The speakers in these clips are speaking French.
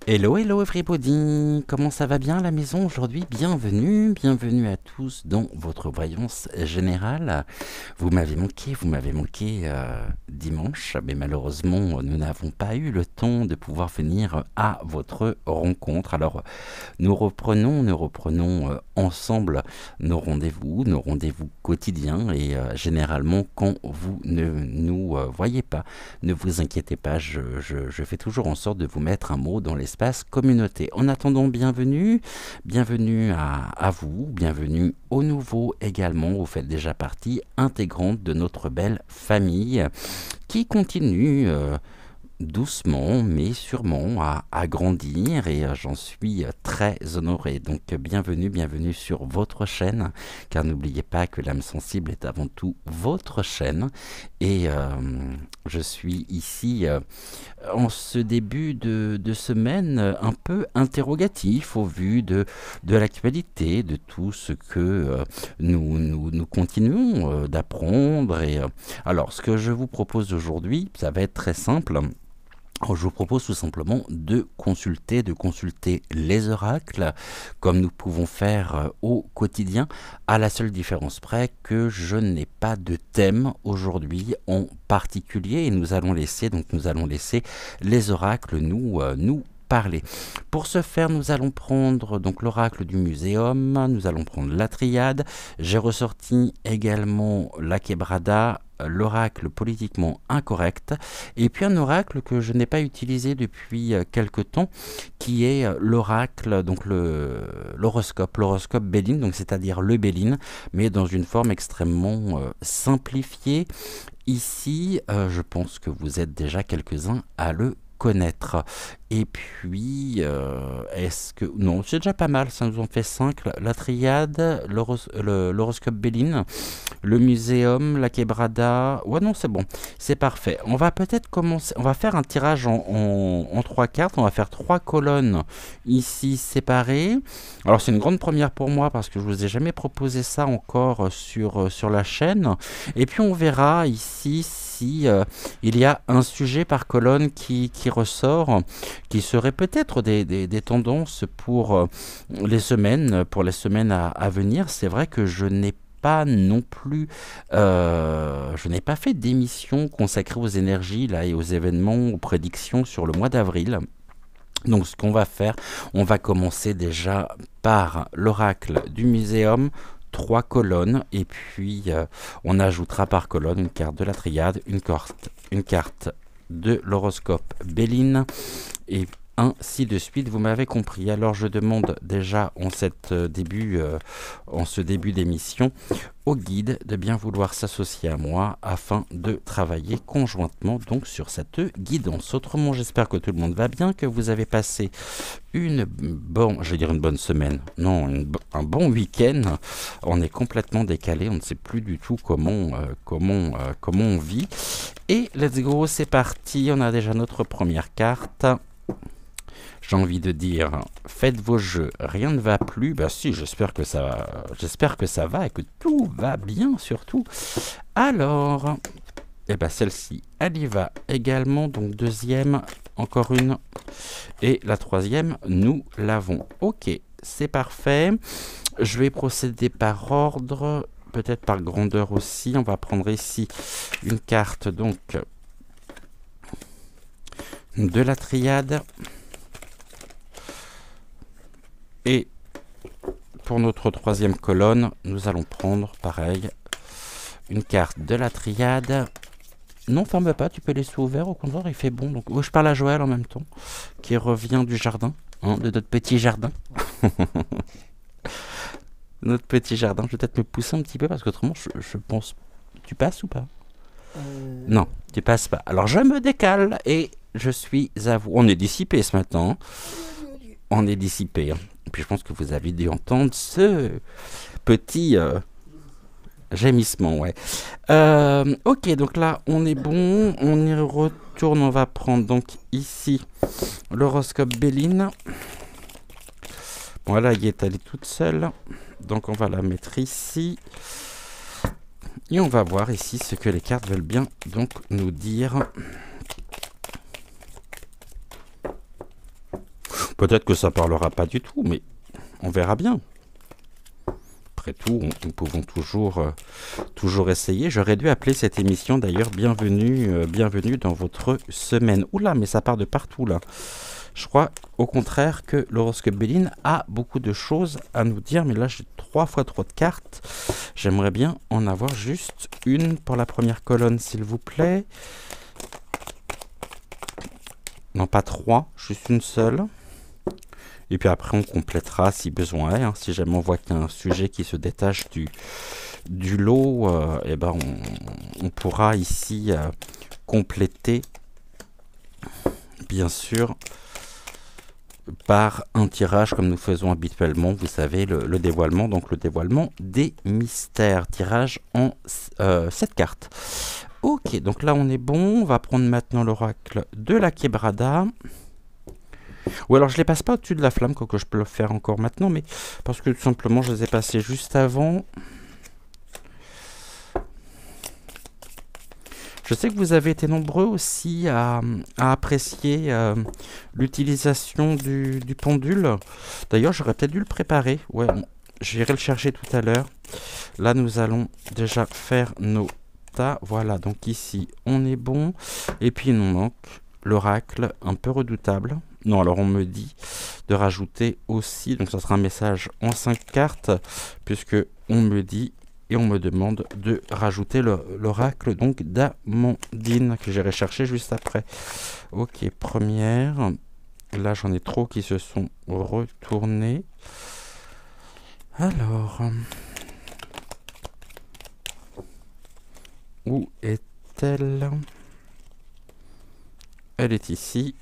Hello, hello everybody, comment ça va bien à la maison aujourd'hui? Bienvenue à tous dans votre voyance générale. Vous m'avez manqué dimanche, mais malheureusement nous n'avons pas eu le temps de pouvoir venir à votre rencontre. Alors nous reprenons ensemble nos rendez-vous quotidiens et généralement quand vous ne nous voyez pas, ne vous inquiétez pas, je fais toujours en sorte de vous mettre un mot dans l'espace communauté. En attendant, bienvenue à vous, bienvenue aux nouveaux également. Vous faites déjà partie intégrante de notre belle famille qui continue doucement mais sûrement à grandir et j'en suis très honoré. Donc bienvenue sur votre chaîne, car n'oubliez pas que l'âme sensible est avant tout votre chaîne et je suis ici en ce début de semaine un peu interrogatif au vu de l'actualité, de tout ce que nous continuons d'apprendre et alors ce que je vous propose aujourd'hui, ça va être très simple. Je vous propose tout simplement de consulter les oracles comme nous pouvons faire au quotidien, à la seule différence près que je n'ai pas de thème aujourd'hui en particulier et nous allons laisser les oracles nous parler. Pour ce faire, nous allons prendre donc l'oracle du muséum, nous allons prendre la triade, j'ai ressorti également la quebrada, l'oracle politiquement incorrect, et puis un oracle que je n'ai pas utilisé depuis quelque temps, qui est l'oracle, donc l'horoscope Béline, donc c'est-à-dire le Béline, mais dans une forme extrêmement simplifiée. Ici, je pense que vous êtes déjà quelques-uns à le connaître. Et puis, est-ce que... Non, c'est déjà pas mal, ça nous en fait 5. La triade, l'horoscope Béline, le muséum, la quebrada... Ouais, non, c'est bon, c'est parfait. On va peut-être commencer... On va faire un tirage en 3 cartes. On va faire 3 colonnes ici séparées. Alors, c'est une grande première pour moi parce que je vous ai jamais proposé ça encore sur la chaîne. Et puis, on verra ici si il y a un sujet par colonne qui ressort, qui serait peut-être des tendances pour les semaines, à venir. C'est vrai que je n'ai pas non plus, je n'ai pas fait d'émission consacrée aux énergies là, et aux événements, aux prédictions sur le mois d'avril. Donc ce qu'on va faire, on va commencer déjà par l'oracle du muséum, 3 colonnes, et puis on ajoutera par colonne une carte de la triade, une carte de l'horoscope Béline, et ainsi de suite, vous m'avez compris. Alors je demande déjà en ce début d'émission au guide de bien vouloir s'associer à moi afin de travailler conjointement donc sur cette guidance. Autrement, j'espère que tout le monde va bien, que vous avez passé une bonne semaine, non, un bon week-end. On est complètement décalé, on ne sait plus du tout comment on vit. Et let's go, c'est parti, on a déjà notre première carte. J'ai envie de dire, faites vos jeux, rien ne va plus. Bah si, j'espère que ça va et que tout va bien surtout. Alors, celle-ci, elle y va également. Donc deuxième, encore une. Et la troisième, nous l'avons. Ok, c'est parfait. Je vais procéder par ordre, peut-être par grandeur aussi. On va prendre ici une carte donc de la triade. Et pour notre troisième colonne, nous allons prendre, pareil, une carte de la triade. Non, ferme pas, tu peux laisser ouvert, au contraire, il fait bon. Donc, je parle à Joël en même temps, qui revient du jardin, de notre petit jardin. Notre petit jardin, je vais peut-être me pousser un petit peu, parce qu'autrement, je pense... Tu passes ou pas? Non, tu passes pas. Alors, je me décale, et je suis à vous. On est dissipé ce matin. On est dissipé. Et puis je pense que vous avez dû entendre ce petit gémissement, ouais. Ok, donc là, on est bon. On y retourne. On va prendre donc ici l'horoscope Béline. Voilà, elle est toute seule. Donc on va la mettre ici. Et on va voir ici ce que les cartes veulent bien donc nous dire. Peut-être que ça parlera pas du tout, mais on verra bien. Après tout, nous pouvons toujours essayer. J'aurais dû appeler cette émission d'ailleurs bienvenue dans votre semaine. Oula, mais ça part de partout là. Je crois au contraire que l'horoscope Béline a beaucoup de choses à nous dire, mais là j'ai 3 fois trop de cartes. J'aimerais bien en avoir juste une pour la première colonne, s'il vous plaît. Non, pas 3, juste une seule. Et puis après on complétera si besoin est. Si jamais on voit qu'il y a un sujet qui se détache du lot, et ben on pourra ici compléter, bien sûr, par un tirage comme nous faisons habituellement, vous savez, le dévoilement, donc le dévoilement des mystères, tirage en 7 cartes. Ok, donc là on est bon, on va prendre maintenant l'oracle de la Quebrada. Ou alors je les passe pas au-dessus de la flamme, quoique je peux le faire encore maintenant, mais parce que tout simplement je les ai passés juste avant. Je sais que vous avez été nombreux aussi à apprécier l'utilisation du pendule. D'ailleurs, j'aurais peut-être dû le préparer. Ouais, j'irai le chercher tout à l'heure. Là, nous allons déjà faire nos tas. Voilà, donc ici, on est bon. Et puis, il nous manque l'oracle un peu redoutable. Non, alors on me dit de rajouter aussi, donc ça sera un message en 5 cartes, puisque on me dit... Et on me demande de rajouter l'oracle donc d'Amandine que j'irai chercher juste après. Ok, première. Là, j'en ai trop qui se sont retournés. Alors. Où est-elle? Elle est ici.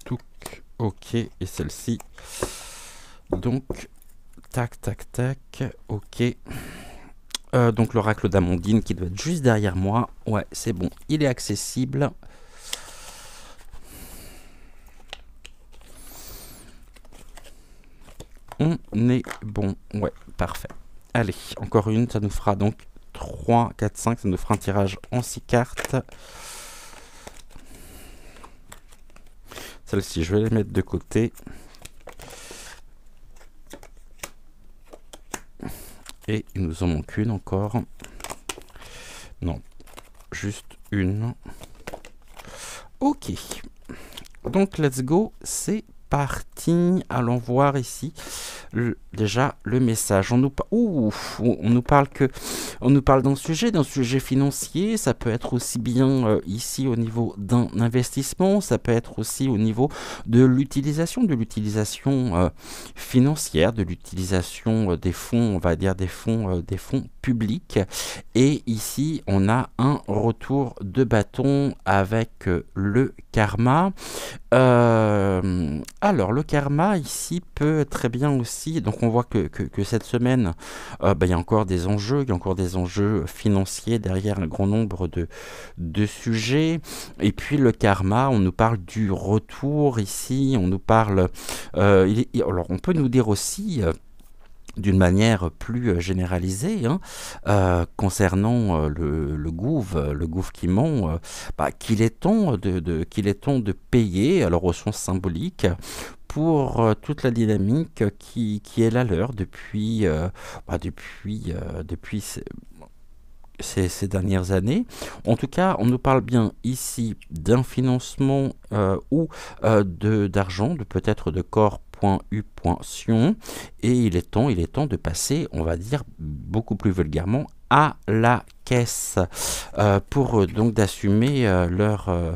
Touc. Ok, et celle-ci. Donc, tac, tac, tac, ok. Donc l'oracle d'Amandine qui doit être juste derrière moi. Ouais, c'est bon, il est accessible. On est bon, ouais, parfait. Allez, encore une, ça nous fera donc 3, 4, 5, ça nous fera un tirage en 6 cartes. Celle-ci, je vais les mettre de côté. Et il nous en manque une encore. Non, juste une. Ok. Donc, let's go. C'est parti. Allons voir ici déjà le message. On nous parle d'un sujet financier. Ça peut être aussi bien ici au niveau d'un investissement. Ça peut être aussi au niveau de l'utilisation financière, de l'utilisation des fonds, on va dire des fonds publics. Et ici, on a un retour de bâton avec le karma. Alors, le karma ici peut très bien aussi, donc on voit que cette semaine, il y a encore des enjeux financiers derrière un grand nombre de sujets. Et puis le karma, on nous parle du retour ici, on nous parle, alors on peut nous dire aussi... d'une manière plus généralisée, concernant le gouv qui ment, qu'il est temps de payer, alors au sens symbolique, pour toute la dynamique qui est la leur depuis ces dernières années. En tout cas, on nous parle bien ici d'un financement ou d'argent, peut-être de corps.u.sion, et il est temps de passer, on va dire beaucoup plus vulgairement, à la caisse pour donc d'assumer leurs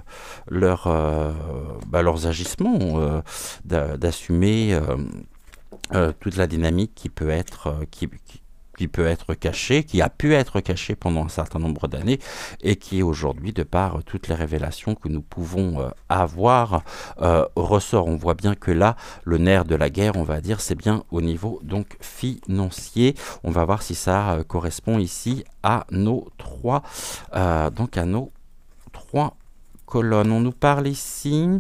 agissements, d'assumer toute la dynamique qui peut être cachée, qui a pu être cachée pendant un certain nombre d'années et qui aujourd'hui, de par toutes les révélations que nous pouvons avoir, ressort. On voit bien que là, le nerf de la guerre, on va dire, c'est bien au niveau donc financier. On va voir si ça correspond ici à nos trois colonnes. On nous parle ici...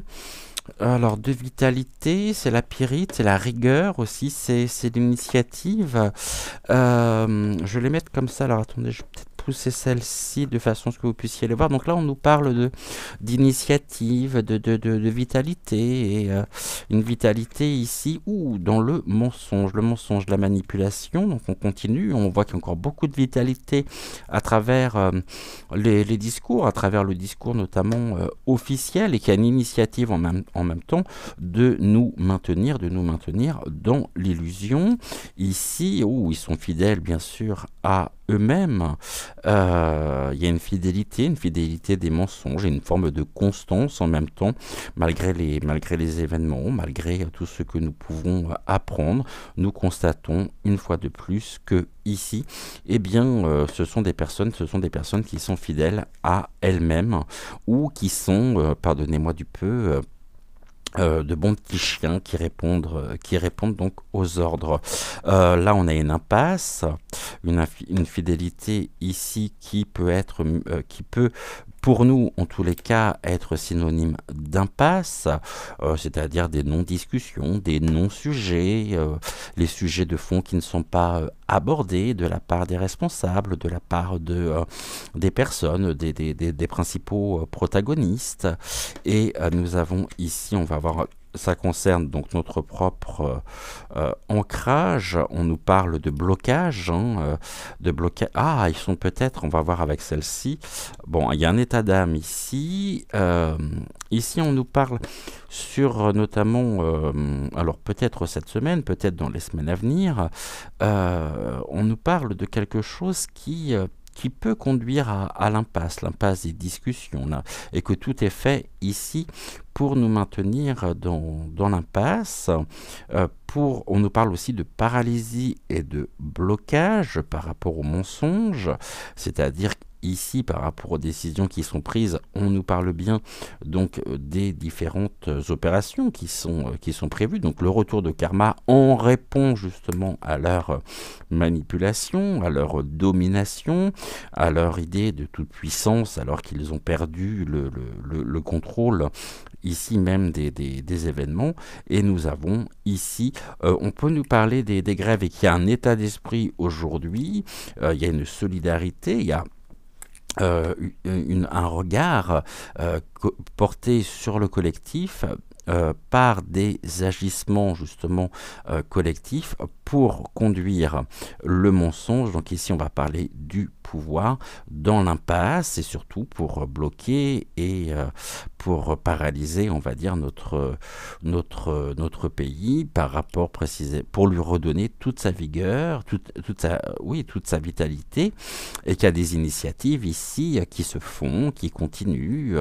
Alors, de vitalité, c'est la pyrite, c'est la rigueur aussi, c'est l'initiative. Je vais les mettre comme ça. Alors, attendez, je vais peut-être pousser celle-ci de façon à ce que vous puissiez les voir. Donc là, on nous parle d'initiative, de vitalité, et une vitalité ici, ou dans le mensonge, la manipulation. Donc on continue, on voit qu'il y a encore beaucoup de vitalité à travers les discours, à travers le discours notamment officiel, et qu'il y a une initiative en même temps de nous maintenir dans l'illusion. Ici, où ils sont fidèles bien sûr à eux-mêmes, il y a une fidélité des mensonges et une forme de constance en même temps, malgré les événements, malgré tout ce que nous pouvons apprendre. Nous constatons une fois de plus que ici, eh bien, ce sont des personnes qui sont fidèles à elles-mêmes, ou qui sont, pardonnez-moi du peu, de bons petits chiens qui répondent donc aux ordres. Là, on a une impasse, une fidélité ici qui peut, pour nous, en tous les cas, être synonyme d'impasse, c'est-à-dire des non-discussions, des non-sujets, les sujets de fond qui ne sont pas abordés de la part des responsables, de la part des personnes, des principaux protagonistes. Et nous avons ici, on va voir, ça concerne donc notre propre ancrage. On nous parle de blocage, de blocage. Ah, ils sont peut-être, on va voir avec celle-ci. Bon, il y a un état d'âme ici. Ici, on nous parle sur notamment, alors peut-être cette semaine, peut-être dans les semaines à venir, on nous parle de quelque chose qui peut conduire à l'impasse des discussions, là, et que tout est fait ici pour nous maintenir dans l'impasse. On nous parle aussi de paralysie et de blocage par rapport aux mensonges, c'est-à-dire ici, par rapport aux décisions qui sont prises, on nous parle bien donc des différentes opérations qui sont prévues. Donc le retour de karma en répond justement à leur manipulation, à leur domination, à leur idée de toute puissance, alors qu'ils ont perdu le contrôle ici même des événements. Et nous avons ici, on peut nous parler des grèves, et qu'il y a un état d'esprit aujourd'hui, il y a une solidarité, il y a un regard porté sur le collectif par des agissements justement collectifs pour conduire le mensonge. Donc ici on va parler du pouvoir dans l'impasse, et surtout pour bloquer et pour paralyser, on va dire, notre pays par rapport précisé, pour lui redonner toute sa vigueur, toute sa vitalité, et qu'il y a des initiatives ici qui se font, qui continuent.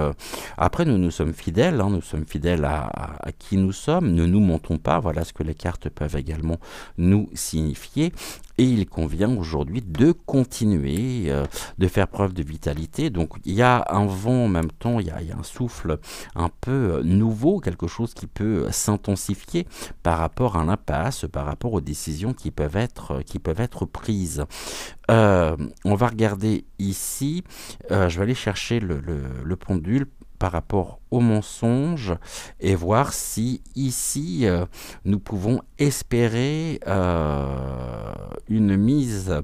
Après, nous sommes fidèles, nous sommes fidèles à qui nous sommes, ne nous mentons pas, voilà ce que les cartes peuvent également nous signifier. Et il convient aujourd'hui de continuer, de faire preuve de vitalité. Donc il y a un vent en même temps, il y a un souffle un peu nouveau, quelque chose qui peut s'intensifier par rapport à l'impasse, par rapport aux décisions qui peuvent être prises. On va regarder ici, je vais aller chercher le pendule par rapport au mensonge, et voir si ici nous pouvons espérer une mise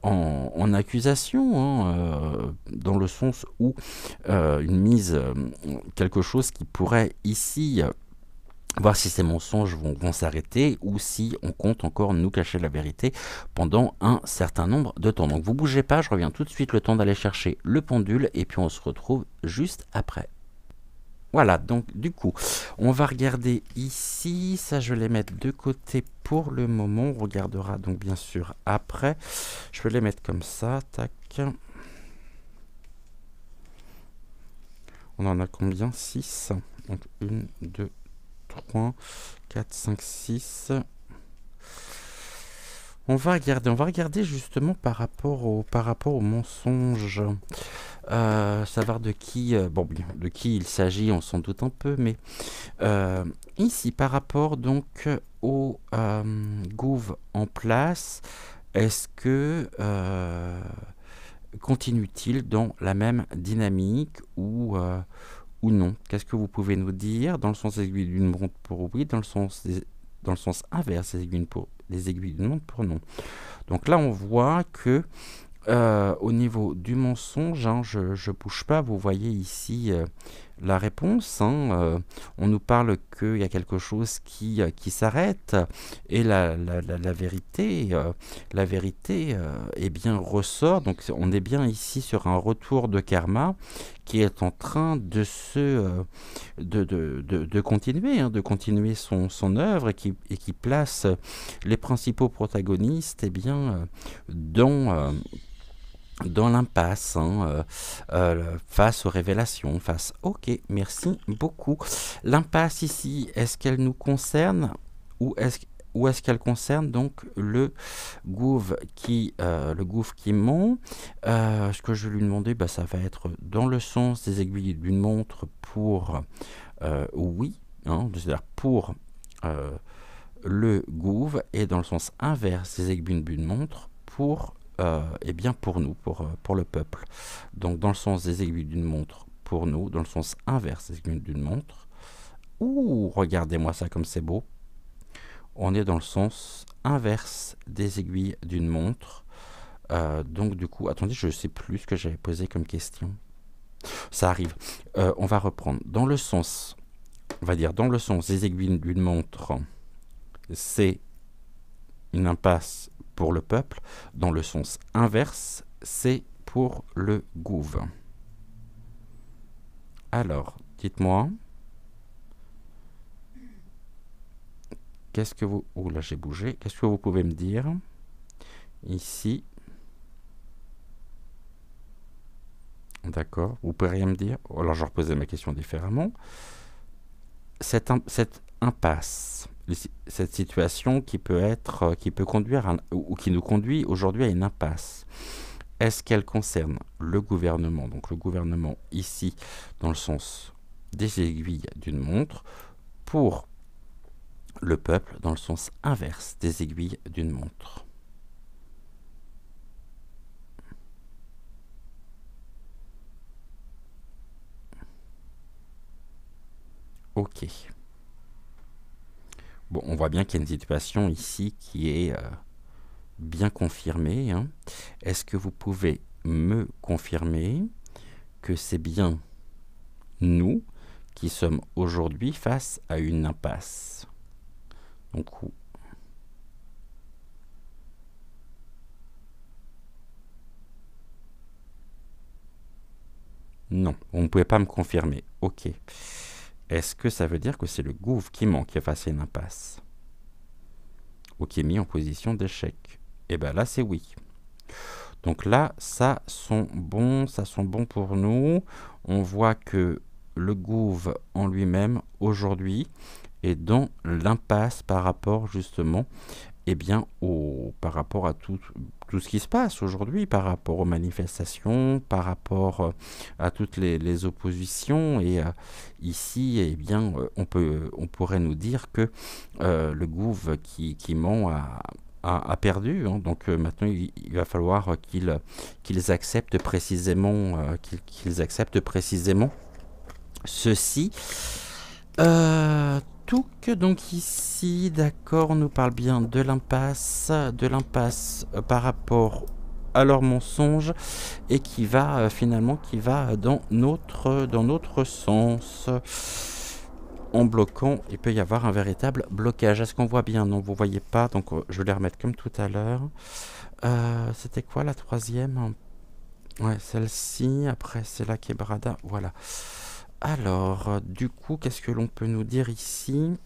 en accusation, dans le sens où une mise, quelque chose qui pourrait ici voir si ces mensonges vont s'arrêter, ou si on compte encore nous cacher la vérité pendant un certain nombre de temps. Donc vous bougez pas, je reviens tout de suite, le temps d'aller chercher le pendule, et puis on se retrouve juste après. Voilà, donc du coup, on va regarder ici, ça je vais les mettre de côté pour le moment, on regardera donc bien sûr après. Je vais les mettre comme ça, tac. On en a combien? 6. Donc 1, 2, 3, 4, 5, 6. On va regarder justement par rapport au mensonge. Savoir de qui il s'agit, on s'en doute un peu, mais ici par rapport donc au gouv en place, est-ce que continue-t-il dans la même dynamique ou non? Qu'est-ce que vous pouvez nous dire? Dans le sens des aiguilles d'une montre pour oui, dans le sens inverse des aiguilles d'une montre pour non. Donc là on voit que Au niveau du mensonge, hein, je ne bouge pas. Vous voyez ici la réponse. Hein, on nous parle qu'il y a quelque chose qui s'arrête. Et la vérité, eh bien, ressort. Donc, on est bien ici sur un retour de karma qui est en train de de continuer, hein, de continuer son œuvre et qui place les principaux protagonistes eh bien, dans l'impasse, hein, face aux révélations, face... Ok, merci beaucoup. L'impasse ici, est-ce qu'elle nous concerne ou est-ce qu'elle concerne donc le gouv qui ment. Ce que je vais lui demander, bah, ça va être dans le sens des aiguilles d'une montre pour oui, hein, c'est-à-dire pour le gouv, et dans le sens inverse des aiguilles d'une montre pour eh bien pour nous, pour le peuple. Donc dans le sens des aiguilles d'une montre pour nous, dans le sens inverse des aiguilles d'une montre. Ouh, regardez-moi ça comme c'est beau. On est dans le sens inverse des aiguilles d'une montre. Donc du coup, attendez, je ne sais plus ce que j'avais posé comme question. Ça arrive. On va reprendre. Dans le sens, on va dire dans le sens des aiguilles d'une montre, c'est une impasse pour le peuple. Dans le sens inverse, c'est pour le gouv. Alors, dites-moi, qu'est-ce que vous... Oh là, j'ai bougé. Qu'est-ce que vous pouvez me dire ici? D'accord, vous pouvez rien me dire? Alors, je reposais ma question différemment. Cette impasse, cette situation qui peut être, qui peut conduire ou qui nous conduit aujourd'hui à une impasse, est-ce qu'elle concerne le gouvernement, donc le gouvernement ici dans le sens des aiguilles d'une montre, pour le peuple dans le sens inverse des aiguilles d'une montre? Ok. Bon, on voit bien qu'il y a une situation ici qui est bien confirmée. Hein. Est-ce que vous pouvez me confirmer que c'est bien nous qui sommes aujourd'hui face à une impasse? Donc, non, vous ne pouvez pas me confirmer. Ok. Est-ce que ça veut dire que c'est le gouv qui ment, qui est face à une impasse? Ou qui est mis en position d'échec? Et bien là, c'est oui. Donc là, ça sent bon pour nous. On voit que le gouv en lui-même, aujourd'hui, est dans l'impasse par rapport justement eh bien, par rapport à tout ce qui se passe aujourd'hui, par rapport aux manifestations, par rapport à toutes les oppositions. Et ici, eh bien, on pourrait nous dire que le gouv qui ment a perdu. Hein. Donc maintenant, il va falloir qu'ils acceptent précisément, ceci. Donc ici, d'accord, on nous parle bien de l'impasse par rapport à leur mensonge, et qui va finalement dans notre sens. En bloquant, il peut y avoir un véritable blocage. Est-ce qu'on voit bien? Non, vous voyez pas, donc je vais les remettre comme tout à l'heure. C'était quoi la troisième? Ouais, celle-ci, après c'est la quebrada, voilà. Alors, du coup, qu'est-ce que l'on peut nous dire ici?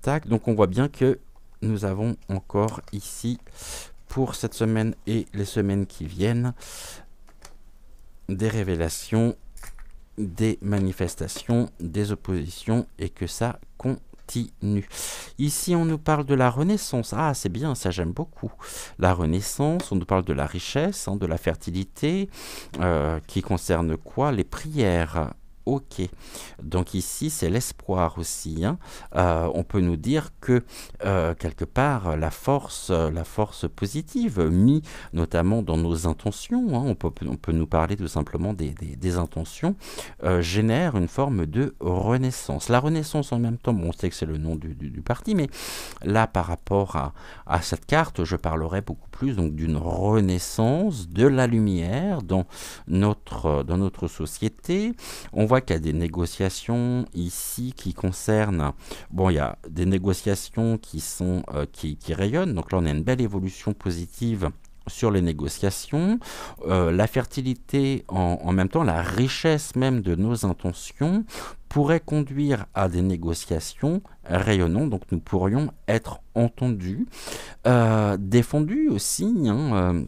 Tac, donc on voit bien que nous avons encore ici, pour cette semaine et les semaines qui viennent, des révélations, des manifestations, des oppositions, et que ça continue. Ici, on nous parle de la renaissance. Ah, c'est bien, ça j'aime beaucoup. La renaissance, on nous parle de la richesse, hein, de la fertilité, qui concerne quoi? Les prières Ok, donc ici c'est l'espoir aussi, hein. On peut nous dire que quelque part la force positive, mis notamment dans nos intentions, hein, on peut nous parler tout simplement des intentions, génère une forme de renaissance. La renaissance en même temps, bon, on sait que c'est le nom du parti, mais là par rapport à cette carte, je parlerai beaucoup plus donc d'une renaissance de la lumière dans notre société. On voit qu'il y a des négociations ici qui concernent, bon, il y a des négociations qui rayonnent, donc là on a une belle évolution positive sur les négociations, la fertilité en même temps, la richesse même de nos intentions pourrait conduire à des négociations rayonnantes, donc nous pourrions être entendus, défendus aussi, hein,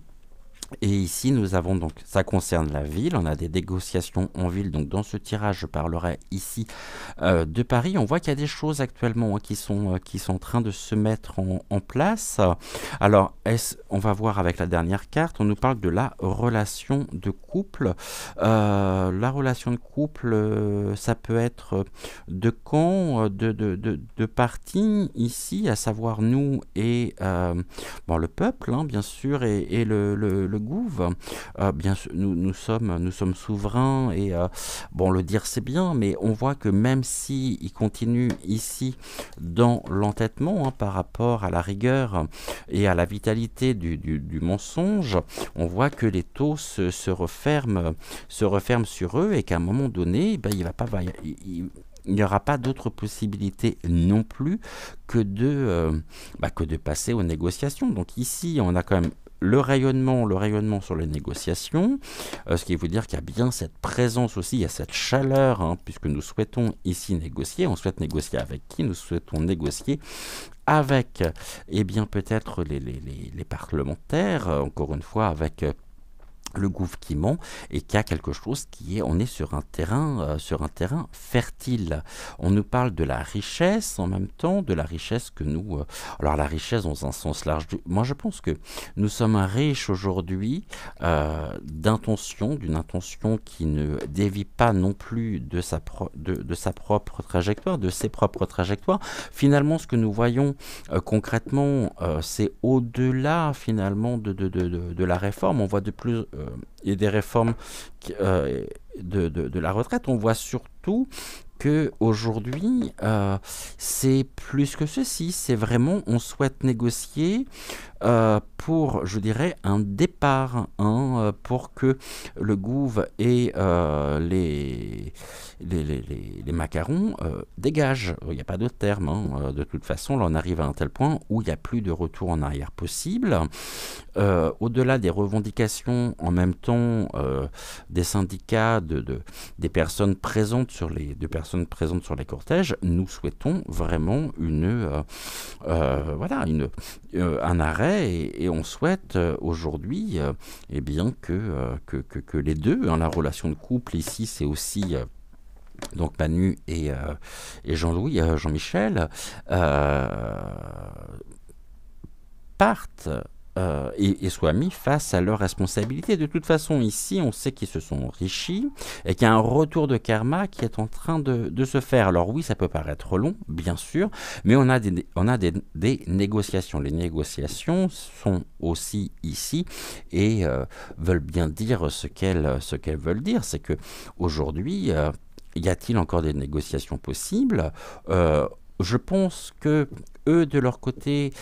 et ici, nous avons donc, ça concerne la ville, on a des négociations en ville, donc dans ce tirage, je parlerai ici de Paris. On voit qu'il y a des choses actuellement, hein, qui sont en train de se mettre en place. Alors, on va voir avec la dernière carte, on nous parle de la relation de couple. La relation de couple, ça peut être de camps, de partis ici, à savoir nous et bon, le peuple, hein, bien sûr, et le gouv. Bien sûr, nous sommes souverains et bon, le dire c'est bien, mais on voit que même si il continue ici dans l'entêtement, hein, par rapport à la rigueur et à la vitalité du mensonge, on voit que les taux se referment sur eux et qu'à un moment donné, ben, il n'y aura pas d'autre possibilité non plus que de passer aux négociations. Donc ici, on a quand même le rayonnement sur les négociations, ce qui veut dire qu'il y a bien cette présence aussi, il y a cette chaleur, hein, puisque nous souhaitons ici négocier. On souhaite négocier avec qui? Nous souhaitons négocier avec, eh bien, peut-être les parlementaires, encore une fois, avec le gouv qui ment, et qu'il y a quelque chose on est sur un terrain fertile. On nous parle de la richesse en même temps, de la richesse que nous, alors la richesse dans un sens large. Moi je pense que nous sommes riches aujourd'hui d'une intention qui ne dévie pas non plus de sa propre trajectoire, de ses propres trajectoires. Finalement, ce que nous voyons concrètement, c'est au-delà finalement de la réforme. On voit il y a des réformes de la retraite. On voit surtout que aujourd'hui, c'est plus que ceci. C'est vraiment, on souhaite négocier pour, je dirais, un départ, hein, pour que le gouv et les macarons dégagent. Il n'y a pas d'autre terme, hein. De toute façon, là, on arrive à un tel point où il n'y a plus de retour en arrière possible. Au-delà des revendications, en même temps, des syndicats, des personnes présentes sur les cortèges, nous souhaitons vraiment un arrêt, et on souhaite aujourd'hui eh bien que les deux, hein, la relation de couple ici, c'est aussi donc Manu et Jean-Louis, Jean-Michel, partent et soient mis face à leurs responsabilités. De toute façon, ici, on sait qu'ils se sont enrichis et qu'il y a un retour de karma qui est en train de se faire. Alors oui, ça peut paraître long, bien sûr, mais on a des négociations. Les négociations sont aussi ici et veulent bien dire ce qu'elles veulent dire. C'est que aujourd'hui, y a-t-il encore des négociations possibles? Je pense que eux, de leur côté,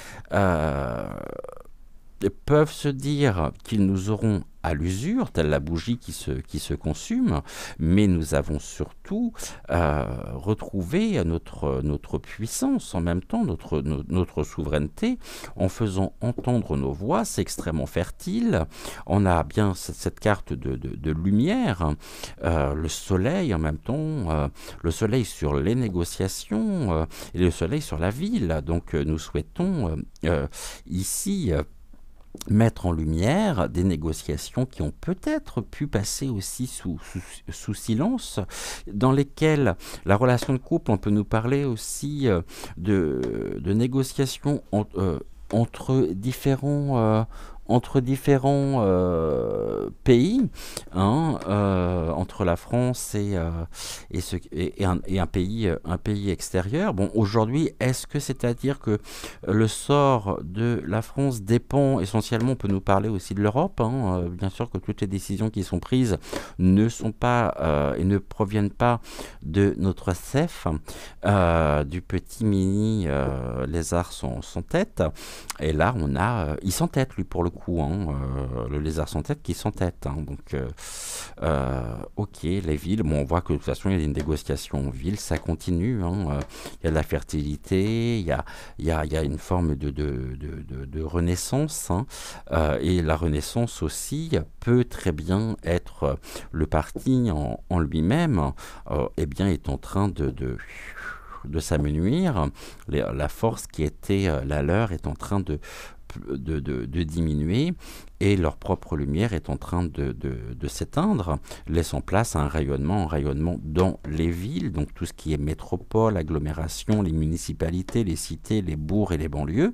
peuvent se dire qu'ils nous auront à l'usure, telle la bougie qui se consume, mais nous avons surtout retrouvé notre puissance, en même temps notre souveraineté, en faisant entendre nos voix. C'est extrêmement fertile. On a bien cette carte de lumière, le soleil en même temps, le soleil sur les négociations et le soleil sur la ville. Donc nous souhaitons ici mettre en lumière des négociations qui ont peut-être pu passer aussi sous silence, dans lesquelles la relation de couple, on peut nous parler aussi de négociations entre différents entre différents pays, hein, entre la France et un pays extérieur. Bon, aujourd'hui, est-ce que c'est-à-dire que le sort de la France dépend essentiellement, on peut nous parler aussi de l'Europe, hein, bien sûr que toutes les décisions qui sont prises ne sont pas et ne proviennent pas de notre CEF, du petit mini lézard sans tête. Et là, on a, il s'entête lui pour le coup, hein, le lézard sans tête qui s'entête. Hein, donc, ok, les villes, bon, on voit que de toute façon, il y a une négociation en ville, ça continue. Hein, il y a de la fertilité, il y a une forme de renaissance. Hein, et la renaissance aussi peut très bien être le parti en lui-même, eh bien, est en train de s'amenuire. La force qui était la leur est en train de diminuer et leur propre lumière est en train de s'éteindre, laissant place à un rayonnement dans les villes, donc tout ce qui est métropole, agglomération, les municipalités, les cités, les bourgs et les banlieues,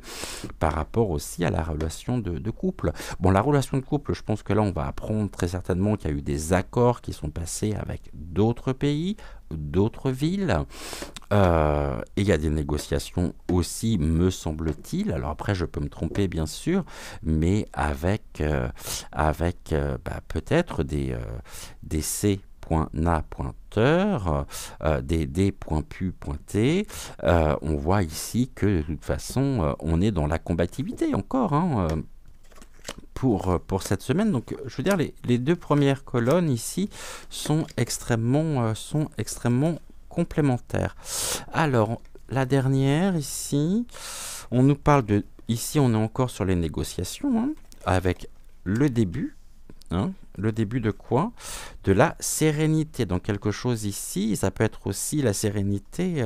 par rapport aussi à la relation de couple. Bon, la relation de couple, je pense que là, on va apprendre très certainement qu'il y a eu des accords qui sont passés avec d'autres pays, d'autres villes. Et il y a des négociations aussi, me semble-t-il. Alors après, je peux me tromper, bien sûr, mais avec peut-être des C.na pointeurs, des D.pu pointés. On voit ici que de toute façon, on est dans la combativité encore, hein, pour cette semaine. Donc, je veux dire, les deux premières colonnes ici sont extrêmement complémentaires. Alors, la dernière ici, on nous parle de... Ici, on est encore sur les négociations, hein, avec le début. Hein, le début de quoi? De la sérénité. Donc quelque chose ici, ça peut être aussi la sérénité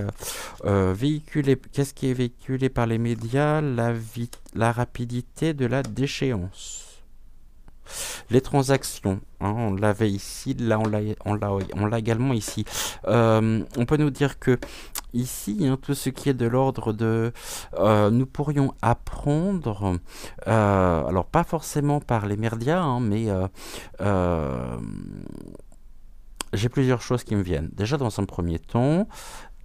véhiculée. Qu'est-ce qui est véhiculé par les médias? La rapidité de la déchéance. Les transactions, hein, on l'avait ici, là on l'a également ici. On peut nous dire que ici, hein, tout ce qui est de l'ordre de... nous pourrions apprendre, alors pas forcément par les médias, hein, mais j'ai plusieurs choses qui me viennent. Déjà, dans un premier temps,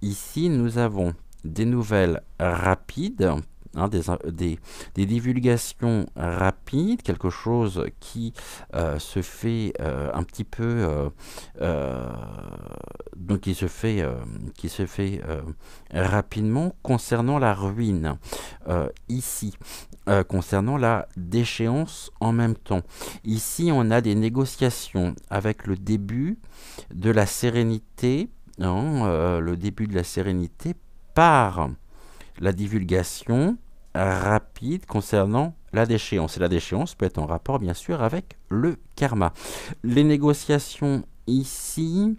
ici, nous avons des nouvelles rapides, hein, des divulgations rapides, quelque chose qui se fait un petit peu, donc qui se fait rapidement concernant la ruine ici. Concernant la déchéance en même temps. Ici, on a des négociations avec le début de la sérénité, hein, le début de la sérénité par la divulgation rapide concernant la déchéance. Et la déchéance peut être en rapport, bien sûr, avec le karma. Les négociations ici,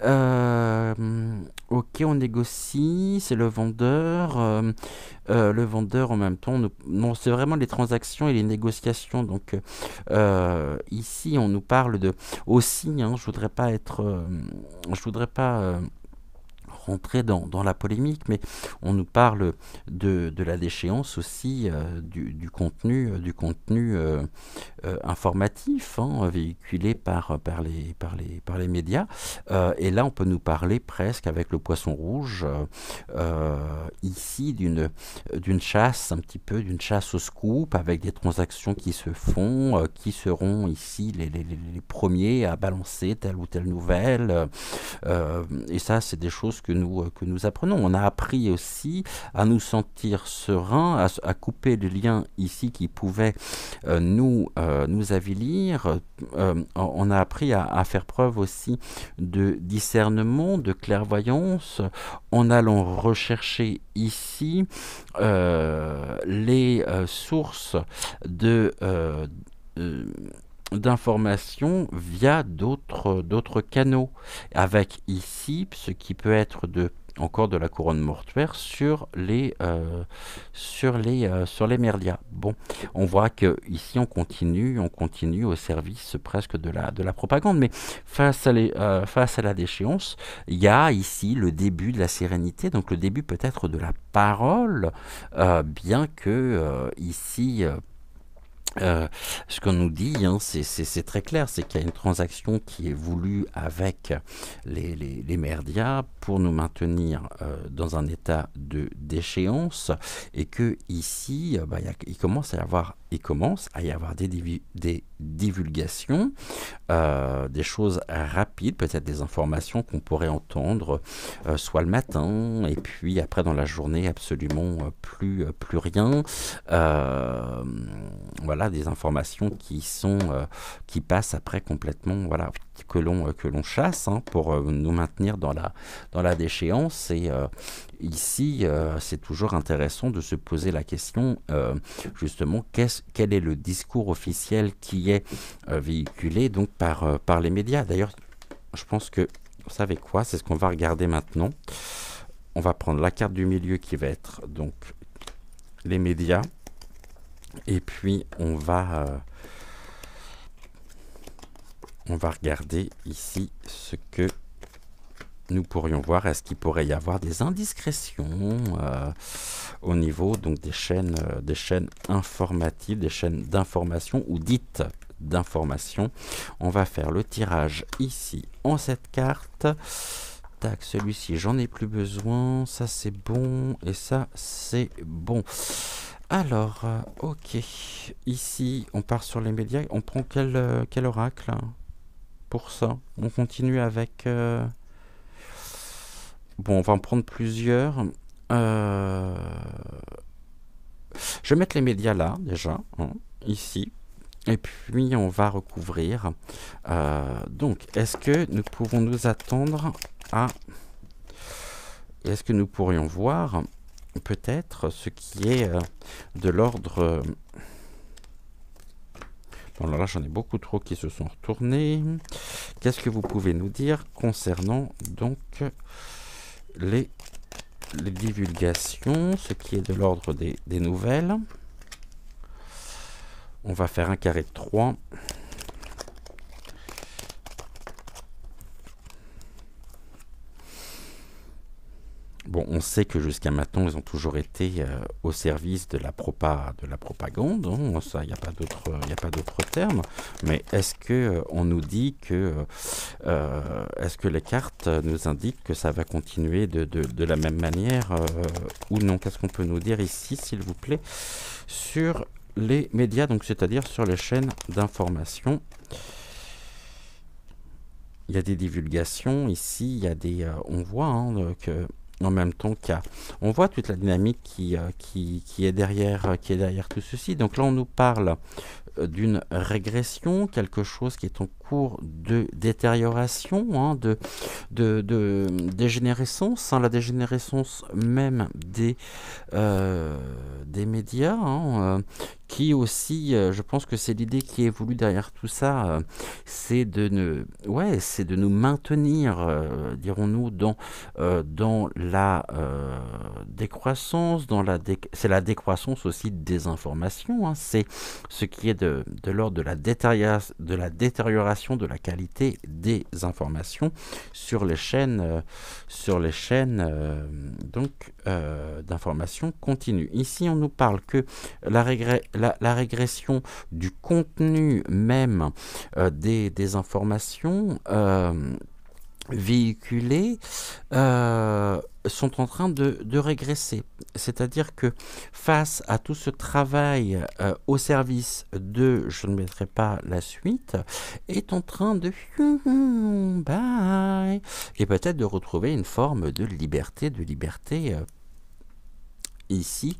ok, on négocie, c'est le vendeur en même temps. Non, c'est vraiment les transactions et les négociations. Donc ici, on nous parle de aussi. Hein, je voudrais pas rentrer dans la polémique, mais on nous parle de la déchéance aussi, du contenu informatif, hein, véhiculé par les médias. Et là, on peut nous parler presque avec le poisson rouge, ici, d'une chasse, un petit peu, d'une chasse au scoop, avec des transactions qui se font, qui seront ici les premiers à balancer telle ou telle nouvelle. Et ça, c'est des choses que nous apprenons. On a appris aussi à nous sentir sereins, à couper les liens ici qui pouvaient nous avilir. On a appris à faire preuve aussi de discernement, de clairvoyance, en allant rechercher ici les sources d'informations via d'autres canaux, avec ici ce qui peut être encore de la couronne mortuaire sur les merdias. Bon, on voit que ici on continue au service presque de la propagande, mais face à la déchéance, il y a ici le début de la sérénité, donc le début peut-être de la parole, bien que ici Euh, Ce qu'on nous dit, hein, c'est très clair, c'est qu'il y a une transaction qui est voulue avec les médias pour nous maintenir dans un état de déchéance, et que ici, il commence à y avoir des divulgations, des choses rapides, peut-être des informations qu'on pourrait entendre soit le matin, et puis après dans la journée absolument plus rien. Euh, voilà, des informations qui passent après complètement, voilà, que l'on chasse, hein, pour nous maintenir dans la déchéance. Et ici, c'est toujours intéressant de se poser la question, justement, quel est le discours officiel qui est véhiculé donc par les médias. D'ailleurs, je pense que, vous savez quoi, c'est ce qu'on va regarder maintenant. On va prendre la carte du milieu qui va être donc les médias, et puis on va regarder ici ce que nous pourrions voir. Est-ce qu'il pourrait y avoir des indiscrétions au niveau donc des chaînes informatives, des chaînes d'information ou dites d'information. On va faire le tirage ici en cette carte. Tac, celui-ci, j'en ai plus besoin. Ça, c'est bon. Et ça, c'est bon. Alors, ok. Ici, on part sur les médias. On prend quel oracle pour ça? On continue avec... Bon, on va en prendre plusieurs. Je vais mettre les médias là, déjà, hein, ici. Et puis, on va recouvrir. Donc, est-ce que nous pouvons nous attendre à... Est-ce que nous pourrions voir peut-être ce qui est de l'ordre... Bon, alors là, j'en ai beaucoup trop qui se sont retournés. Qu'est-ce que vous pouvez nous dire concernant donc les divulgations, ce qui est de l'ordre des nouvelles? On va faire un carré de 3. Bon, on sait que jusqu'à maintenant, ils ont toujours été au service de la propagande. Hein, ça, il n'y a pas d'autre terme. Mais est-ce que on nous dit que, est-ce que les cartes nous indiquent que ça va continuer de la même manière ou non? Qu'est-ce qu'on peut nous dire ici, s'il vous plaît, sur les médias, donc c'est-à-dire sur les chaînes d'information? Il y a des divulgations ici, il y a on voit, hein, que en même temps on voit toute la dynamique qui est derrière tout ceci. Donc là, on nous parle d'une régression, quelque chose qui est en cours de détérioration, hein, de dégénérescence, hein, la dégénérescence même des médias, hein, qui aussi, je pense que c'est l'idée qui est voulue derrière tout ça, c'est de nous maintenir, dirons-nous, dans la décroissance, c'est la décroissance aussi des informations, hein, c'est ce qui est de l'ordre de la détérioration de la qualité des informations sur les chaînes, d'information continue. Ici, on nous parle que la régression du contenu même des informations véhiculées sont en train de régresser. C'est-à-dire que face à tout ce travail au service de, je ne mettrai pas la suite, est en train de bye, et peut-être de retrouver une forme de liberté ici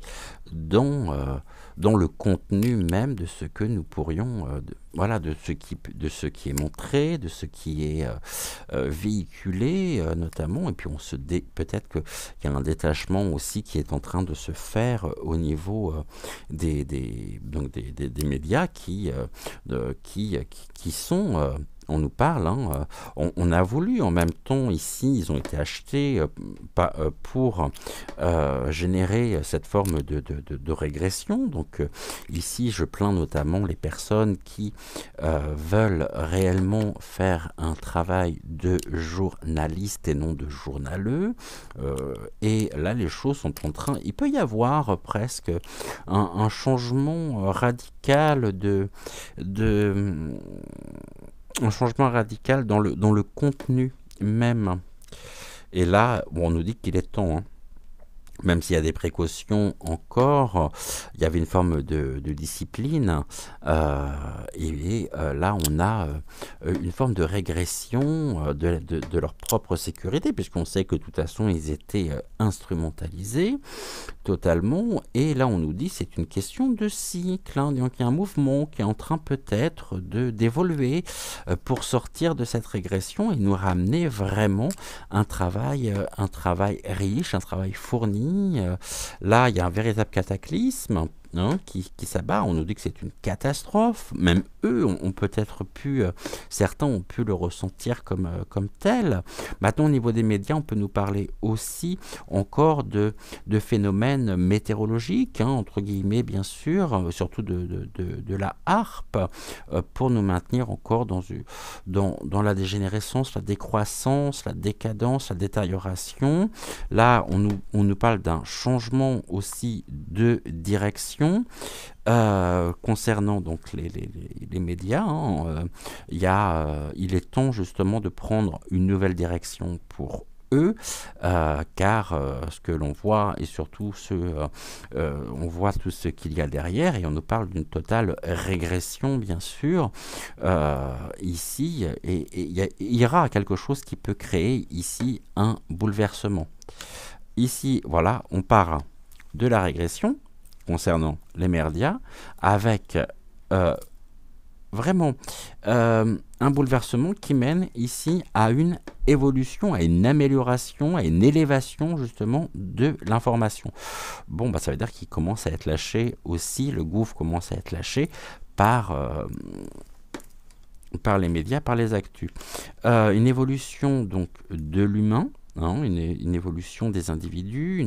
dans le contenu même de ce que nous pourrions de ce qui est montré, de ce qui est véhiculé notamment. Et puis peut-être qu'il y a un détachement aussi qui est en train de se faire au niveau des médias qui sont on nous parle, hein, on a voulu en même temps ici, ils ont été achetés pour générer cette forme de régression. Donc ici, je plains notamment les personnes qui veulent réellement faire un travail de journaliste et non de journaleux. Et là, les choses sont en train... Il peut y avoir presque un changement radical un changement radical dans le contenu même. Et là, bon, on nous dit qu'il est temps, hein. Même s'il y a des précautions encore, il y avait une forme de discipline. Là, on a une forme de régression de leur propre sécurité, puisqu'on sait que de toute façon, ils étaient instrumentalisés totalement. Et là, on nous dit c'est une question de cycle, hein. Donc, il y a un mouvement qui est en train peut-être d'évoluer pour sortir de cette régression et nous ramener vraiment un travail riche, un travail fourni. Là, il y a un véritable cataclysme, hein, qui s'abat. On nous dit que c'est une catastrophe. Même eux ont peut-être pu, certains ont pu le ressentir comme tel. Maintenant, au niveau des médias, on peut nous parler aussi encore de phénomènes météorologiques, hein, entre guillemets, bien sûr, surtout de la harpe, pour nous maintenir encore dans la dégénérescence, la décroissance, la décadence, la détérioration. Là, on nous parle d'un changement aussi de direction. Concernant donc les médias, hein, il est temps justement de prendre une nouvelle direction pour eux, car ce que l'on voit et surtout on voit tout ce qu'il y a derrière et on nous parle d'une totale régression bien sûr ici et il y aura quelque chose qui peut créer ici un bouleversement. Ici, voilà, on part de la régression concernant les médias, avec vraiment un bouleversement qui mène ici à une évolution, à une amélioration, à une élévation justement de l'information. Bon, bah, ça veut dire qu'il commence à être lâché aussi, le gouffre commence à être lâché par les médias, par les actus. Une évolution donc de l'humain, hein, une évolution des individus,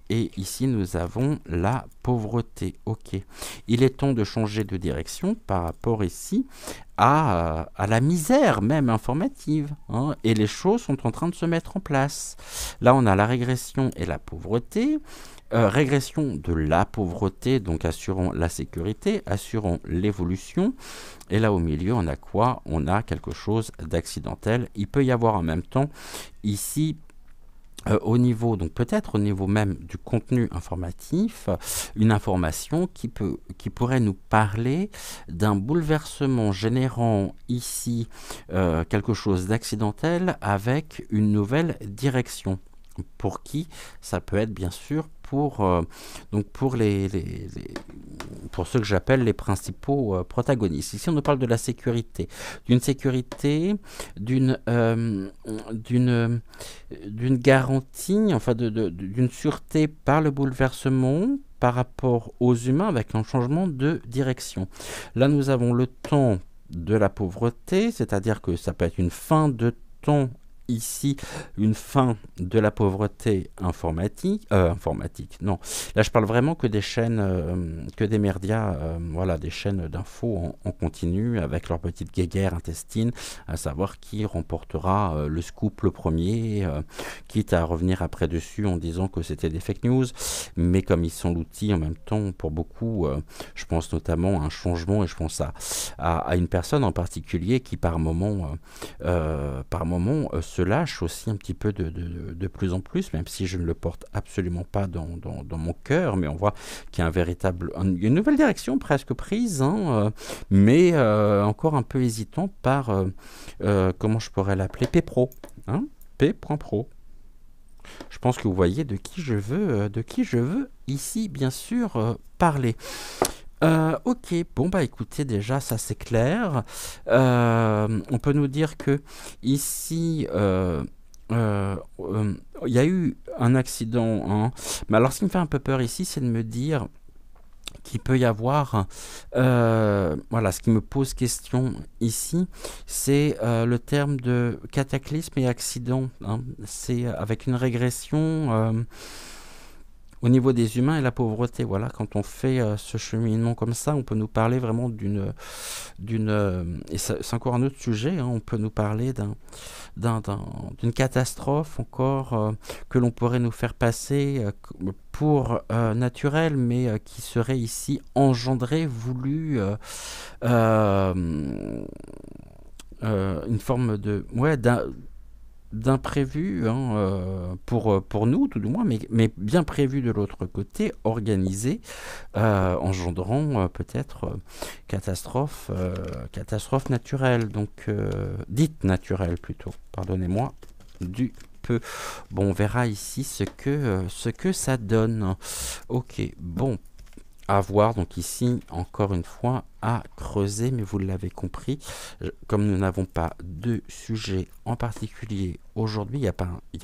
et ici nous avons la pauvreté. Ok, il est temps de changer de direction par rapport ici à la misère même informative, hein, et les choses sont en train de se mettre en place. Là on a la régression et la pauvreté. Régression de la pauvreté, donc assurant la sécurité, assurant l'évolution. Et là au milieu, on a quoi? On a quelque chose d'accidentel. Il peut y avoir en même temps ici au niveau, donc peut-être au niveau même du contenu informatif, une information qui pourrait nous parler d'un bouleversement générant ici quelque chose d'accidentel avec une nouvelle direction. Pour qui? Ça peut être bien sûr pour ceux que j'appelle les principaux protagonistes. Ici, on nous parle de la sécurité, d'une garantie, enfin d'une sûreté par le bouleversement par rapport aux humains avec un changement de direction. Là, nous avons le temps de la pauvreté, c'est-à-dire que ça peut être une fin de temps. Ici, une fin de la pauvreté informatique, non. Là, je parle vraiment que des chaînes, que des médias, voilà, des chaînes d'infos en continu avec leur petite guéguerre intestine, à savoir qui remportera le scoop le premier, quitte à revenir après dessus en disant que c'était des fake news, mais comme ils sont l'outil en même temps pour beaucoup, je pense notamment à un changement et je pense à une personne en particulier qui par moment se lâche aussi un petit peu de plus en plus, même si je ne le porte absolument pas dans mon cœur, mais on voit qu'il y a une nouvelle direction presque prise, hein, mais encore un peu hésitant par, comment je pourrais l'appeler, P-Pro, hein, P.Pro. Je pense que vous voyez de qui je veux ici, bien sûr, parler. Ok, bon bah écoutez, déjà ça c'est clair. On peut nous dire que ici il y a eu un accident, hein. Mais alors ce qui me fait un peu peur ici, c'est de me dire qu'il peut y avoir. Voilà, ce qui me pose question ici, c'est le terme de cataclysme et accident, hein. C'est avec une régression au niveau des humains et la pauvreté. Voilà, quand on fait ce cheminement comme ça, on peut nous parler vraiment et c'est encore un autre sujet, hein, on peut nous parler d'une catastrophe encore que l'on pourrait nous faire passer pour naturelle, mais qui serait ici engendrée, voulue, euh, une forme de d'imprévu, hein, pour nous tout du moins, mais bien prévu de l'autre côté, organisé, engendrant peut-être catastrophe naturelle, donc dite naturelle plutôt, pardonnez-moi du peu. Bon, on verra ici ce que ça donne. Ok, bon, à voir, donc ici, encore une fois, à creuser, mais vous l'avez compris, comme nous n'avons pas de sujet en particulier aujourd'hui, il n'y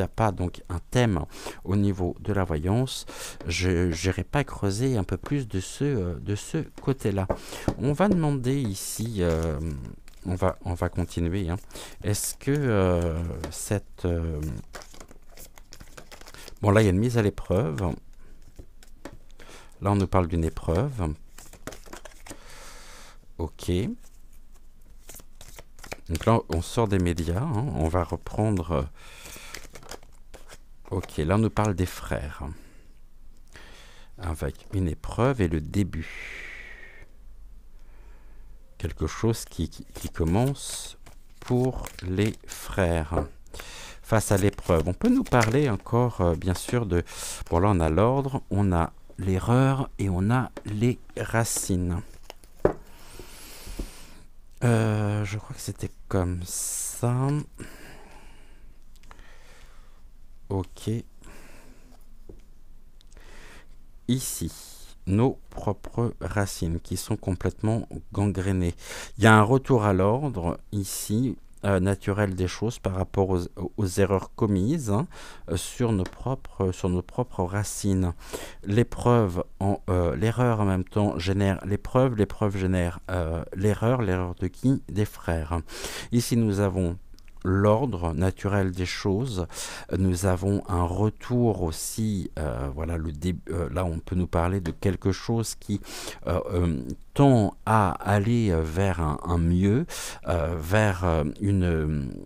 a pas donc un thème au niveau de la voyance, je n'irai pas creuser un peu plus de ce côté-là. On va demander ici, on va continuer, hein. Est-ce que cette... bon, là, il y a une mise à l'épreuve. Là, on nous parle d'une épreuve. Ok. Donc là, on sort des médias, hein. On va reprendre... ok, là, on nous parle des frères. Avec une épreuve et le début. Quelque chose qui commence pour les frères. Face à l'épreuve. On peut nous parler encore, bien sûr, de... bon, là, on a l'ordre, on a l'erreur et on a les racines. Je crois que c'était comme ça. Ok. Ici, nos propres racines qui sont complètement gangrénées. Il y a un retour à l'ordre ici, naturel des choses par rapport aux erreurs commises, hein, sur nos propres racines. L'erreur en même temps génère l'épreuve génère l'erreur de qui? Des frères. Ici nous avons l'ordre naturel des choses, nous avons un retour aussi, voilà, là on peut nous parler de quelque chose qui tend à aller vers un mieux, vers une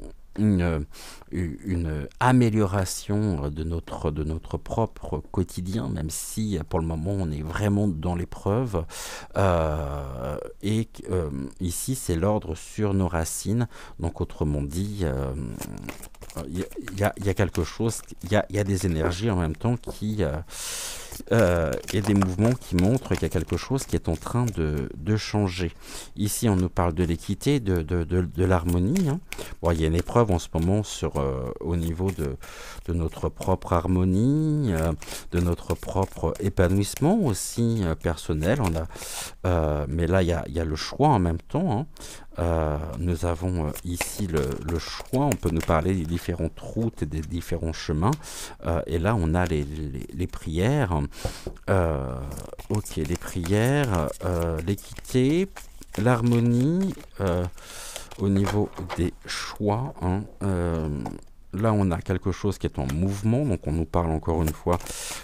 amélioration de notre propre quotidien, même si pour le moment on est vraiment dans l'épreuve. Ici c'est l'ordre sur nos racines, donc autrement dit, il y a quelque chose, il y a des énergies en même temps et des mouvements qui montrent qu'il y a quelque chose qui est en train de changer. Ici, on nous parle de l'équité, de l'harmonie, hein. Bon, il y a une épreuve en ce moment au niveau de notre propre harmonie, de notre propre épanouissement aussi personnel. Mais là, il y a le choix en même temps, hein. Nous avons ici le choix, on peut nous parler des différentes routes et des différents chemins, et là on a les prières, ok, les prières, l'équité, l'harmonie, au niveau des choix, hein, là on a quelque chose qui est en mouvement, donc on nous parle encore une fois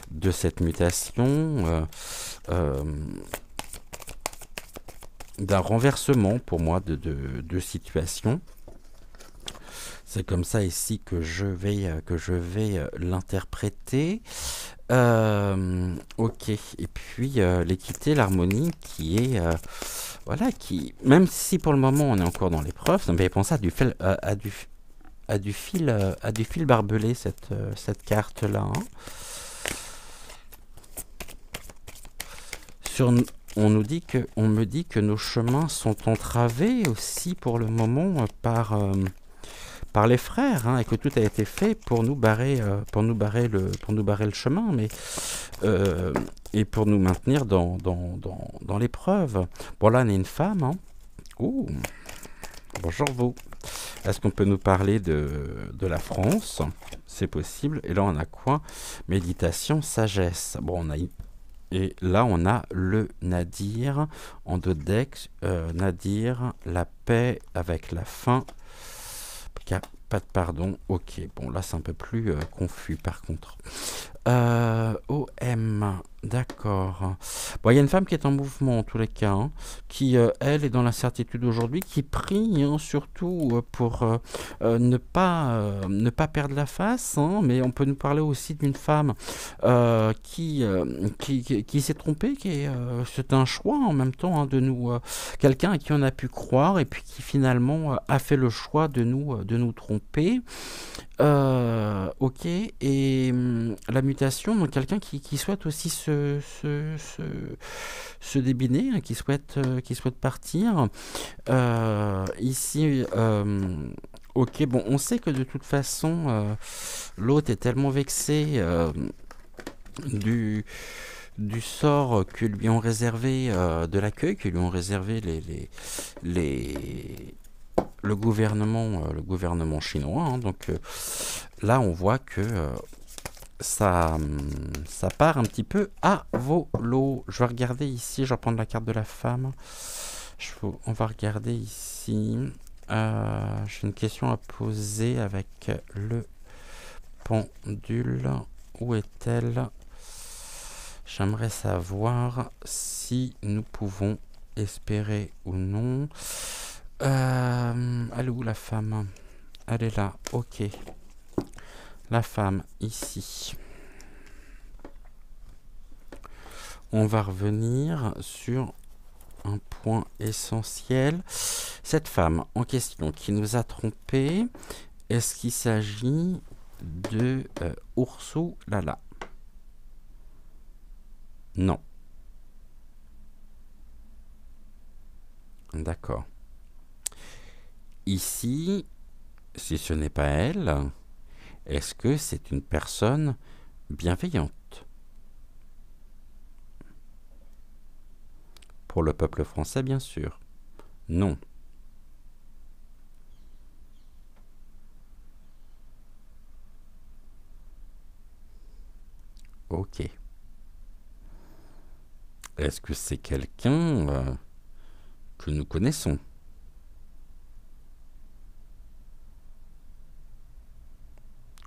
de cette mutation, d'un renversement pour moi de situation. C'est comme ça ici que je vais l'interpréter. Ok, et puis l'équité, l'harmonie qui est voilà, qui, même si pour le moment on est encore dans l'épreuve, ça me fait penser à du fil barbelé, cette carte là, hein. On me dit que nos chemins sont entravés aussi pour le moment par les frères, hein, et que tout a été fait pour nous barrer le chemin, mais et pour nous maintenir dans l'épreuve. Bon, là on est une femme, hein. Ouh, bonjour vous. Est-ce qu'on peut nous parler de la France? C'est possible. Et là on a quoi? Méditation, sagesse. Bon, on a Et là, on a le Nadir en deux decks. Nadir, la paix avec la fin. Pas de pardon. Ok, bon là c'est un peu plus confus par contre. OM, d'accord. Bon, il y a une femme qui est en mouvement en tous les cas, hein, qui, elle, est dans l'incertitude aujourd'hui, qui prie surtout pour ne pas perdre la face, hein, mais on peut nous parler aussi d'une femme qui s'est trompée, c'est un choix en même temps de nous, quelqu'un à qui on a pu croire et puis qui finalement a fait le choix de nous tromper. Ok, et la mutation, donc quelqu'un qui souhaite aussi se débiner, hein, qui souhaite partir. Ici, ok, bon, on sait que de toute façon, l'autre est tellement vexé du, du sort que lui ont réservé, de l'accueil que lui ont réservé les le gouvernement chinois, hein. Donc là, on voit que ça part un petit peu à volo. Je vais regarder ici, je vais reprendre la carte de la femme. On va regarder ici. J'ai une question à poser avec le pendule. Où est-elle? J'aimerais savoir si nous pouvons espérer ou non. Elle est où la femme? Elle est là, ok. La femme, ici. On va revenir sur un point essentiel. Cette femme en question qui nous a trompés, est-ce qu'il s'agit de Ursulala? Non. D'accord. Ici, si ce n'est pas elle, est-ce que c'est une personne bienveillante? Pour le peuple français, bien sûr. Non. Ok. Est-ce que c'est quelqu'un que nous connaissons?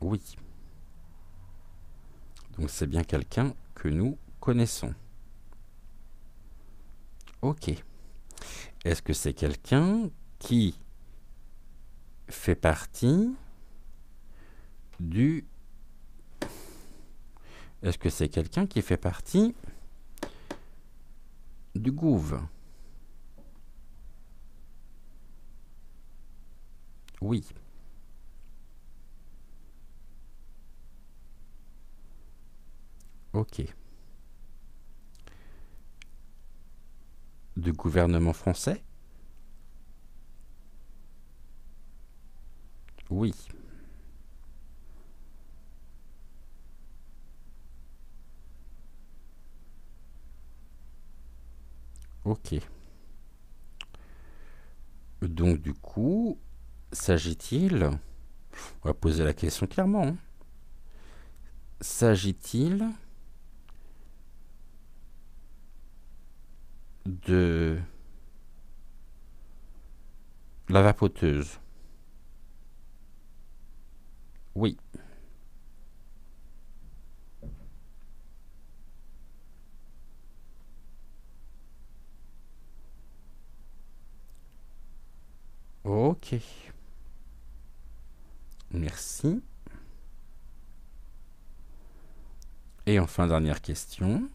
Oui. Donc c'est bien quelqu'un que nous connaissons. Ok. Est-ce que c'est quelqu'un qui fait partie du... Est-ce que c'est quelqu'un qui fait partie du gouv? Oui. Ok. Du gouvernement français? Oui. Ok. Donc du coup, s'agit-il... On va poser la question clairement, hein. S'agit-il de la vapoteuse? Oui. Ok. Merci. Et enfin, dernière question.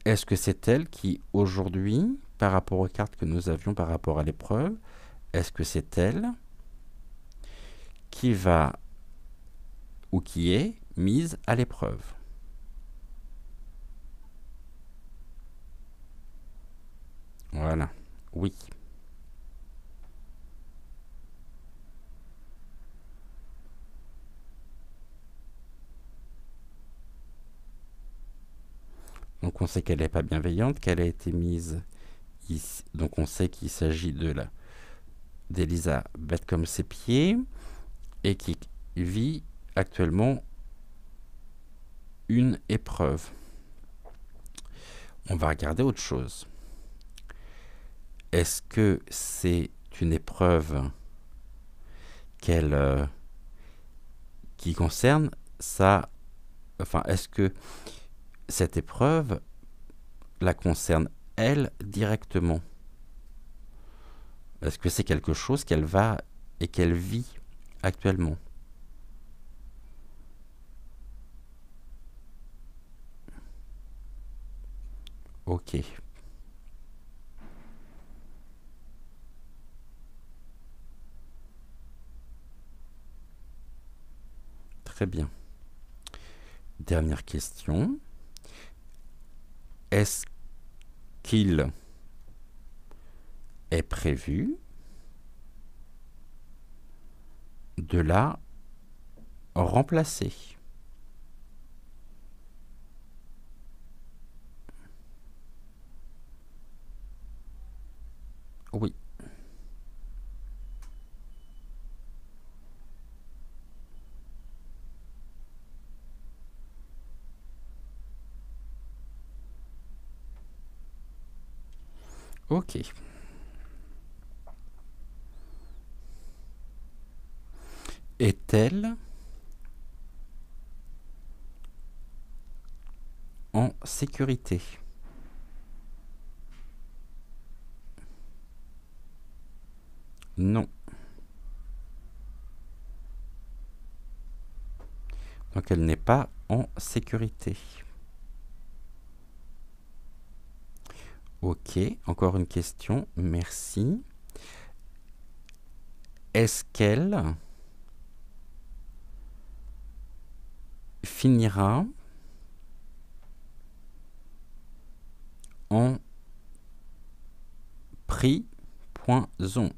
Est-ce que c'est elle qui, aujourd'hui, par rapport aux cartes que nous avions par rapport à l'épreuve, est-ce que c'est elle qui va ou qui est mise à l'épreuve? Voilà. Oui. Donc on sait qu'elle n'est pas bienveillante, qu'elle a été mise ici. Donc on sait qu'il s'agit d'Elisabeth comme ses pieds et qui vit actuellement une épreuve. On va regarder autre chose. Est-ce que c'est une épreuve qui concerne ça? Enfin, est-ce que cette épreuve la concerne elle directement? Est-ce que c'est quelque chose qu'elle va et qu'elle vit actuellement? Ok. Très bien. Dernière question. Est-ce qu'il est prévu de la remplacer? Oui. Ok. Est-elle en sécurité? Non. Donc elle n'est pas en sécurité. Ok, encore une question, merci. Est-ce qu'elle finira en prison?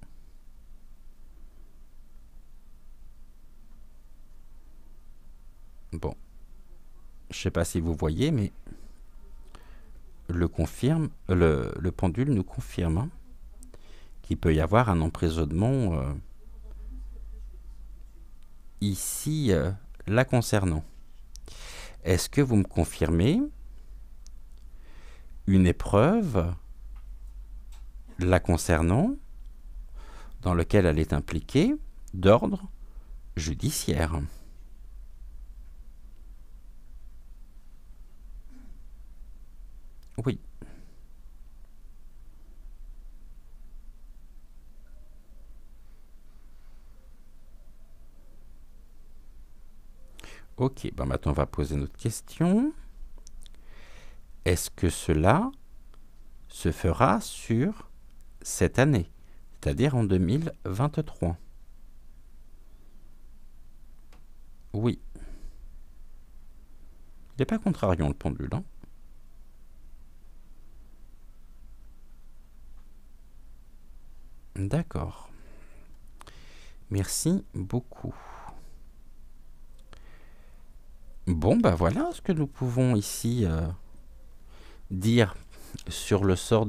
Bon, je sais pas si vous voyez, mais le pendule nous confirme hein, qu'il peut y avoir un emprisonnement ici la concernant. Est-ce que vous me confirmez une épreuve la concernant dans laquelle elle est impliquée d'ordre judiciaire? Oui. Ok, ben maintenant on va poser notre question. Est-ce que cela se fera sur cette année, c'est-à-dire en 2023? Oui. Il n'est pas contrariant le pendule, hein? D'accord. Merci beaucoup. Bon, bah voilà ce que nous pouvons ici dire sur le sort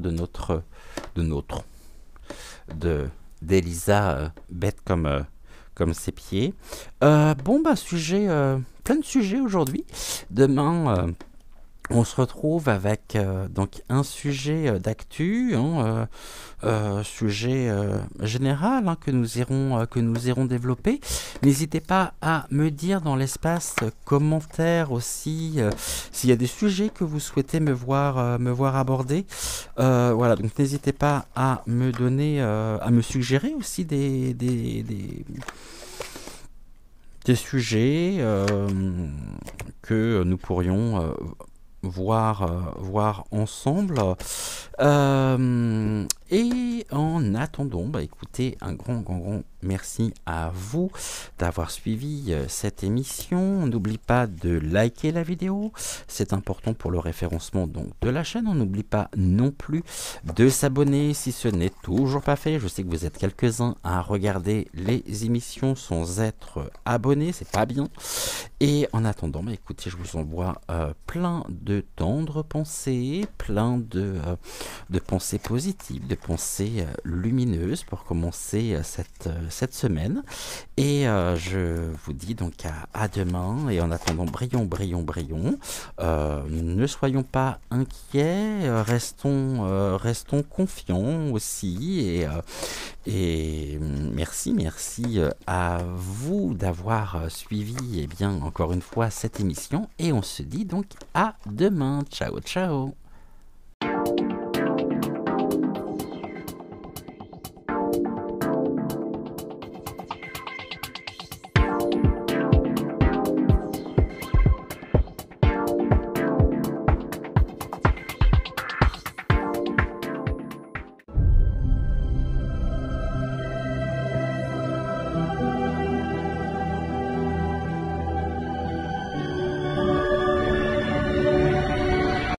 d'Elisa bête comme ses pieds. Bon, bah plein de sujets aujourd'hui. Demain, on se retrouve avec donc un sujet d'actu, hein, sujet général hein, que nous irons développer. N'hésitez pas à me dire dans l'espace commentaire aussi s'il y a des sujets que vous souhaitez me voir aborder. Voilà, donc n'hésitez pas à me donner, à me suggérer aussi des sujets que nous pourrions voir ensemble. Et en attendant, bah écoutez, un grand merci à vous d'avoir suivi cette émission. N'oublie pas de liker la vidéo, c'est important pour le référencement donc de la chaîne. On n'oublie pas non plus de s'abonner si ce n'est toujours pas fait. Je sais que vous êtes quelques-uns à regarder les émissions sans être abonnés, c'est pas bien. Et en attendant, bah écoutez, je vous envoie plein de tendres pensées, plein de pensées positives, de pensées lumineuses pour commencer cette semaine. Et je vous dis donc à demain. Et en attendant, brillons, brillons, brillons. Ne soyons pas inquiets, restons confiants aussi. Et merci, merci à vous d'avoir suivi, eh bien, encore une fois, cette émission. Et on se dit donc à demain. Ciao, ciao.